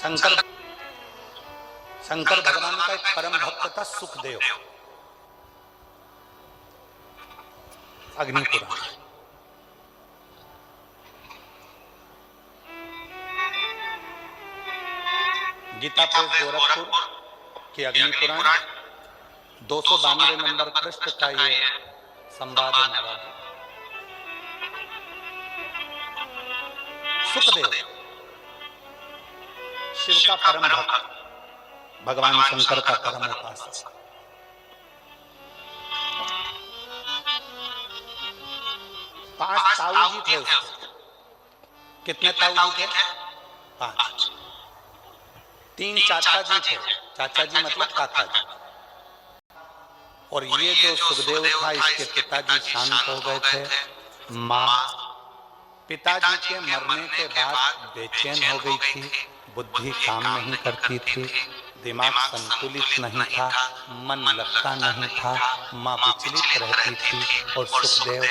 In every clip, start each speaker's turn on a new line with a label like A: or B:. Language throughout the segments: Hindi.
A: शंकर शंकर भगवान का एक परम भक्त था सुखदेव। अग्निपुराण गीता प्रेस गोरखपुर के अग्निपुराण 292 नंबर पृष्ठ का ये संवाद है महाराज। सुखदेव शिव का परम भक्त, भगवान शंकर का परम उपासक। पांच ताऊ जी थे उसके। कितने ताऊ जी थे? 5। 3 चाचा जी थे। चाचा जी मतलब काका जी। और ये जो सुखदेव था इसके पिताजी शांत हो गए थे। माँ पिताजी के मरने के बाद बेचैन हो गई थी, बुद्धि काम नहीं करती थी, दिमाग संतुलित नहीं था, मन लगता नहीं था, माँ विचलित रहती थी। और सुखदेव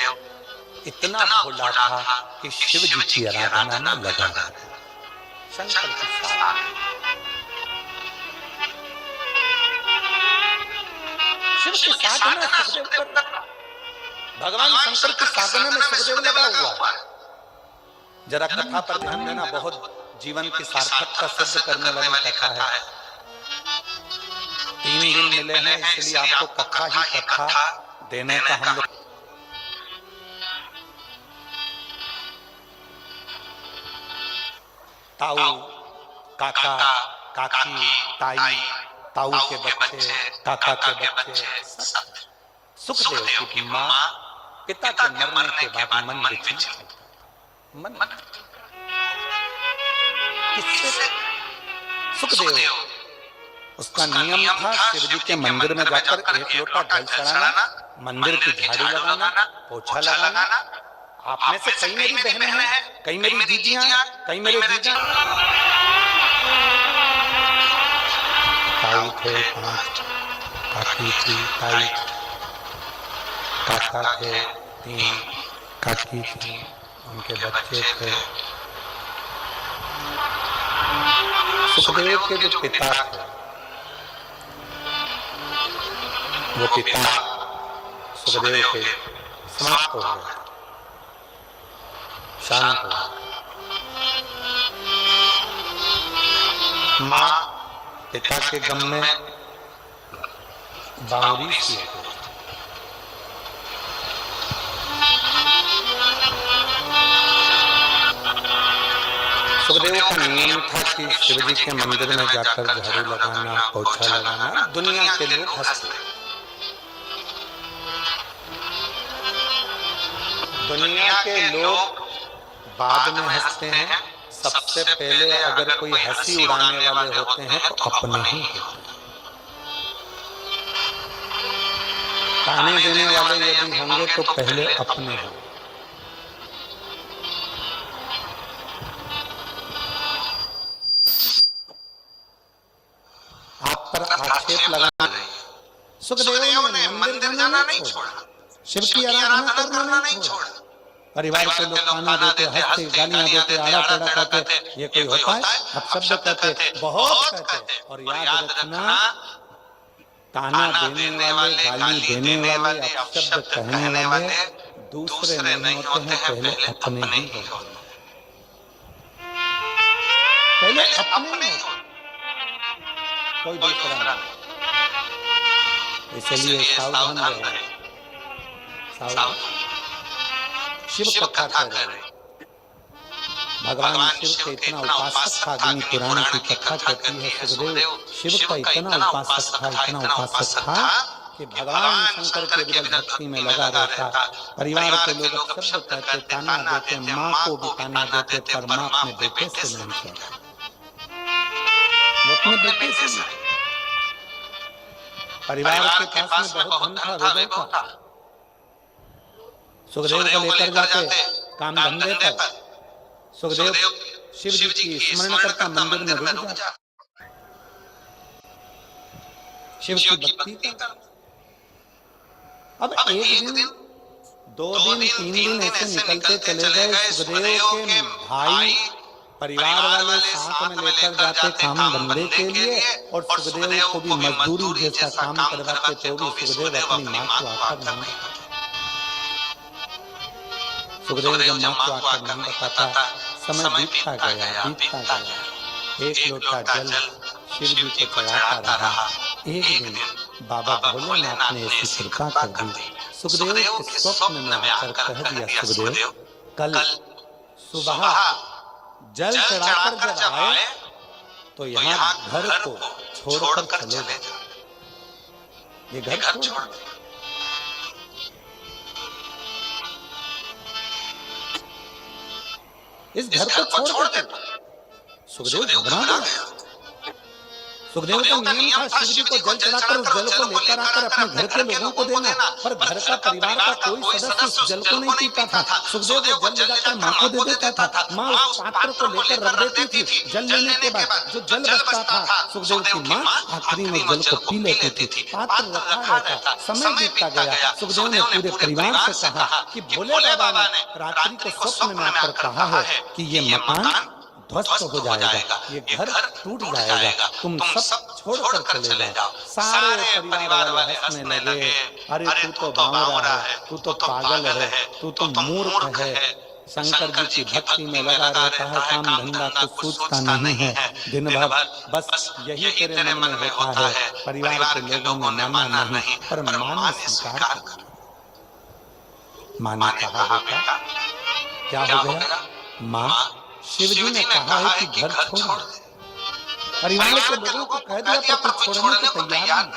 A: इतना भोला था कि शिव जी की आराधना में लगा रहा था। शंकर के साथ शिव के साधना सुखदेव कर, भगवान शंकर की साधना में सुखदेव लगा हुआ। जरा कथा पर ध्यान देना, बहुत जीवन की सार्थकता सिद्ध करने वाली कथा है। 3 दिन मिले हैं इसलिए आपको कथा ही कथा देने का हम लोग। ताऊ, काका, काकी, ताई, ताऊ के बच्चे, काका के बच्चे, सुखदेव की माँ पिता के मरने के बाद मन विचलित, मन किससे? सुखदेव उसका नियम था शिव जी के मंदिर में जाकर 1 लोटा जल चढ़ाना, मंदिर की झाड़ू लगाना, पोछा लगाना। आप में से कई मेरी बहनें हैं, कई मेरी दीदियां, कई मेरे जीजा। ताऊ थे 5, काकी थी, ताई, काका थे 3, काकी थी, उनके बच्चे थे। सुखदेव के जो पिता थे वो पिता सुखदेव के समाप्त हो गए, शांत हो गए। माँ पिता के गम में बावरी सी हो गई। सुखदेव का नियम था कि शिव जी के मंदिर में जाकर झाड़ू लगाना, पोछा लगाना। दुनिया के लोग हंसते, दुनिया के लोग बाद में हंसते हैं, सबसे पहले अगर कोई हंसी उड़ाने वाले होते हैं तो अपने ही होते हैं। ताने देने वाले यदि होंगे तो पहले अपने होंगे। आप पर आक्षेप लगाना नहीं। सुखदेव ने मंदिर जाना नहीं छोड़ा, शिव की आराधना करना नहीं छोड़ा। परिवार के लोग खाना देते, हंसते, गालियां देते, आड़ा टेढ़ा कहते, ये कोई होता है? अपशब्द कहते, बहुत कहते। और याद रखना, ताना देने वाले, गाली देने वाले, अपशब्द कहने वाले दूसरे नहीं होते हैं, पहले अपने ही होते हैं। पहले अपने ही, कोई दूसरा नहीं। इसलिए सावधान रहे, सावधान। शिव कथा कर रहे, भगवान शिव के इतना उपासक था। अग्नि पुराण की कथा कहती है सुखदेव शिव का इतना उपासक था कि भगवान शंकर के विरल भक्ति में लगा रहता। परिवार के लोग अपशब्द कहते, ताना देते, माँ को भी ताना देते, पर माँ अपने बेटे से नहीं कहता, वो अपने बेटे से नहीं। परिवार के पास में बहुत धन था, वैभव था। सुखदेव को लेकर जाते काम धंधे पर, सुखदेव शिव जी की स्मरण करता, मंदिर में रुक जाता, शिव की भक्ति करता। अब एक दिन, 2 दिन, 3 दिन ऐसे निकलते चले गए। सुखदेव के भाई परिवार वाले साथ में लेकर जाते काम धंधे के लिए और सुखदेव को भी मजदूरी जैसा काम करवाते, तो भी सुखदेव अपनी माँ को आकर नहीं, सुखदेव जब माँ को आकर नहीं बताता, समय बीतता गया। एक लोटा जल शिव जी को चढ़ाता रहा। एक दिन बाबा भोलेनाथ ने ऐसी कृपा कर दी, सुखदेव के स्वप्न में आकर कह दिया, सुखदेव कल सुबह जल चढ़ाकर जब आए तो यहाँ घर को छोड़कर चले जाए। ये घर छोड़, इस घर को छोड़ कर सुखदेव घबरा गया। सुखदेव का नियम था शिव जी को जल चढ़ाकर उस जल को लेकर आकर अपने घर के लोगों को देना, पर घर का परिवार का कोई सदस्य उस जल को नहीं पीता था। सुखदेव वो जल ले जाकर माँ को दे देता था, माँ उस पात्र को लेकर रख देती थी। जल लेने के बाद जो जल बचता था, सुखदेव की माँ आखिरी में जल को पी लेती थी। पात्र रखा रहता, समय बीतता गया। सुखदेव ने पूरे परिवार से कहा कि भोले बाबा ने रात्रि को स्वप्न में आकर कहा है कि ये मकान ध्वस्त हो जाएगा, ये घर टूट जाएगा, तुम सब छोड़कर चले जाओ। सारे परिवार वाले हंसने लगे, अरे तू तो बावरा है, तू तो पागल है, तू तो मूर्ख है, शंकर जी की भक्ति में लगा रहता है, काम धंधा कुछ सूझता नहीं है, दिन भर बस यही तेरे मन में होता है। परिवार के लोगों ने माना नहीं, पर मां ने स्वीकार कर, मां ने कहा बेटा क्या हो गया? मां शिव जी ने कहा है कि घर छोड़। परिवार के लोगों को कह दिया पर छोड़ने को तैयार नहीं।